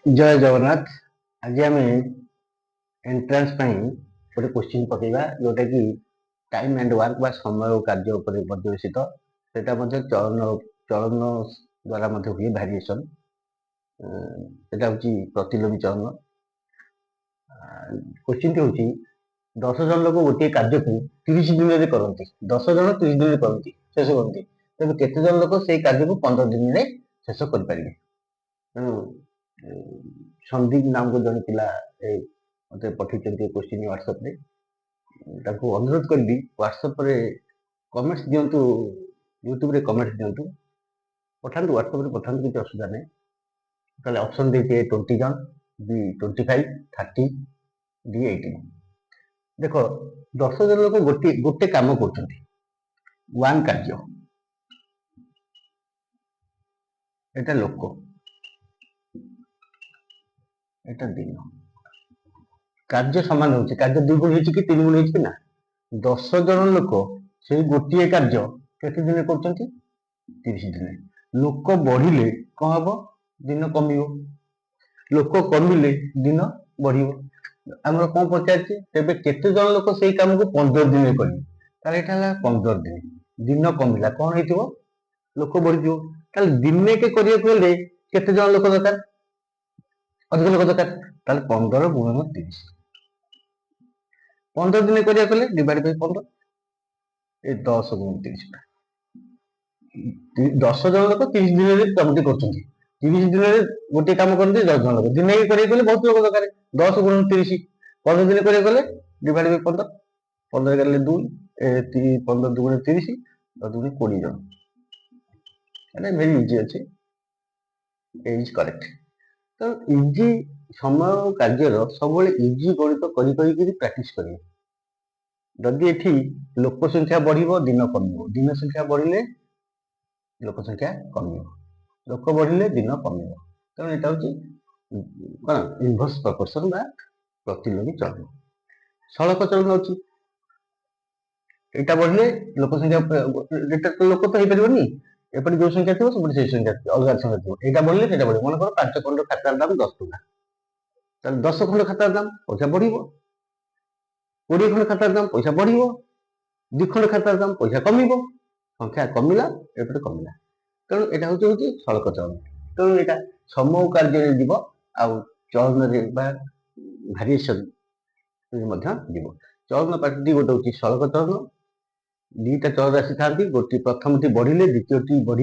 जय जगन्नाथ। आज आम एंट्रांस गोटे क्वेश्चन पकेगा जोटा कि टाइम एंड वर्क बा समय और कार्य उपर पर्यवेसित सेटा चलन चलन द्वारा हुए भारिएसन सेटा हूँ प्रतिलोमी चलन। क्वेश्चन टी हूँ 10 जन लोक गोटे कार्य को 30 दिन में करती 10 जन 30 दिन में करती शेष करती तेज केते जन लोक से कार्य को 15 दिन में शेष करें। संदीप नाम को जन पिला मत पठे क्वेश्चन व्हाट्सएप रे अनुरोध करी व्हाट्सएप रे कमेंट्स दिंतु यूट्यूब रे कमेंट्स दिंतु पठातु व्हाट्सएप रे पठातु किसी असुविधा नहीं। ताले ऑप्शन देते 20 जन बी 25 30 डी 18। देखो 10 जन लोग गोटे गोटे काम कर वन कार्य एटा लोक एटा दिन कार्य सामान हो कार्य 2 गुण कि 3 गुण हो ना 10 जन लोक से गोटे कार्य केते दिन कर 30 दिन। लोक बढ़िले कौन हम दिन कम लोक कमिले दिन बढ़ आम कौन पचार केते जन लोक से कम को 15 दिन करेंगे 15 दिन दिन कमिला कौन हो लोक बढ़ी दिने के करने केते जन लोक दरकार अधिक लोक दरकार 15 गुणन 30 15 दिन करें डिवाइड बाय 15 ये 10 गुण 30 10 जन लोक 30 दिन कमिटी कर 30 दिन गोटे कम करते 10 जन लोक दिन करें बहुत लोक दरकार 10 गुण 30 15 दिन करें डिवाइड बाय 15 15 कर 2 15 दुगुण 30 दुगुण 20 जन वेरी इजी अच्छे इज करेक्ट। तो इजी समय कार्यर सब इजी गणित कर प्रैक्टिस करेंगे जदि एठी लोक संख्या बढ़ दिन कम दिन संख्या बढ़िले लोक संख्या कम लोक बढ़िले दिन कम तेणु यहाँ हूँ कौन इनवर्स प्रपोर्शन बा प्रतिलोमी चलन। सड़क चलन अच्छी यहाँ बढ़िले लोक संख्या लोक तो हो एपटे जो संख्या थी सब से संख्या अलग संख्या थी यहाँ बढ़िले से बढ़ मन कर 5 खंड खातार दाम 10 टका 10 खंड खातार दाम पैसा बढ़ 20 खंड खातार दाम पैसा बढ़ 2 खंड खातार दाम पैसा कम संख्या कमिला एपटे कमिला तेणु यहाँ हूँ सड़क चलन। तेणु यहाँ समय कार्य जीव आउ चलन भारिएसन चलन पार्टी गोटे हूँ सड़क चलन दीटा चल राशि था गोटे प्रथम बढ़िले द्वितीय बढ़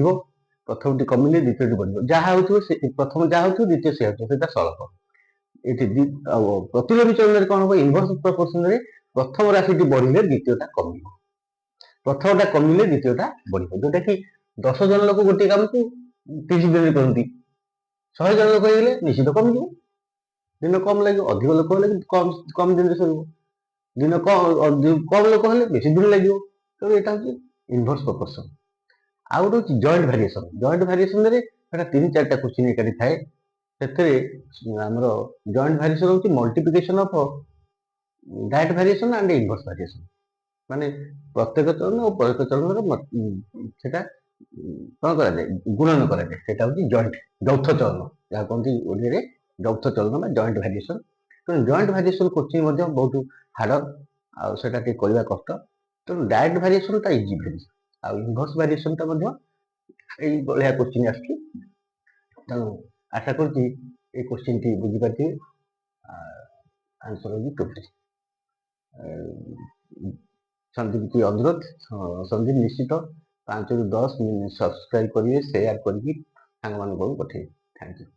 प्रथम कमिले द्वितीय बढ़ जहाँ हो प्रथम जहाँ हो द्वितीय से सड़क ये प्रतिलोमी चलन कौन हम इनवर्स प्रपोर्शन रे प्रथम राशि बढ़िले द्वितीयटा कम प्रथमटा कमिले द्वितीयटा बढ़ जोटा कि 10 जन लोक गोटे काम को 30 दिन करती 100 जन लोक हो निश्चित कम दिन कम लगे अधिक लोक हेल्ले कम दिन सर दिन कम लोक हेल्ले बेसी दिन लगे तो यहाँ हूँ इनवर्स प्रपोर्शन। आउ गोटे हूँ जॉइंट भारिएसन रे 3-4टा क्वेश्चन एकाठी थाए आमर जॉइंट भारिएसन हूँ multiplication of direct variation and inverse variation माने प्रत्येक चलन और प्रत्येक चलन सेटा कौन कराए गुणन कराए सेटा हूँ जॉइंट यौथ चलन जहाँ कहते ओडिया यौथ चलन जॉइंट भारिएसन। तो जॉइंट भारिएसन क्वेश्चन बहुत हार्ड आउ सेटा करवा कष्ट तो डायरेक्ट भारिएसन टा इजी भेरी आउ इनवर्स भारिएसन टा यही भाया क्वेश्चन आसुची तेणु आशा करुँच ये क्वेश्चन टी बुझीपारे आंसर होगी टोटली संदीप की अनुरोध संदीप निश्चित 5 ରୁ 10 सब्सक्राइब करेंगे शेयर करके सांग मान पठे। Thank you.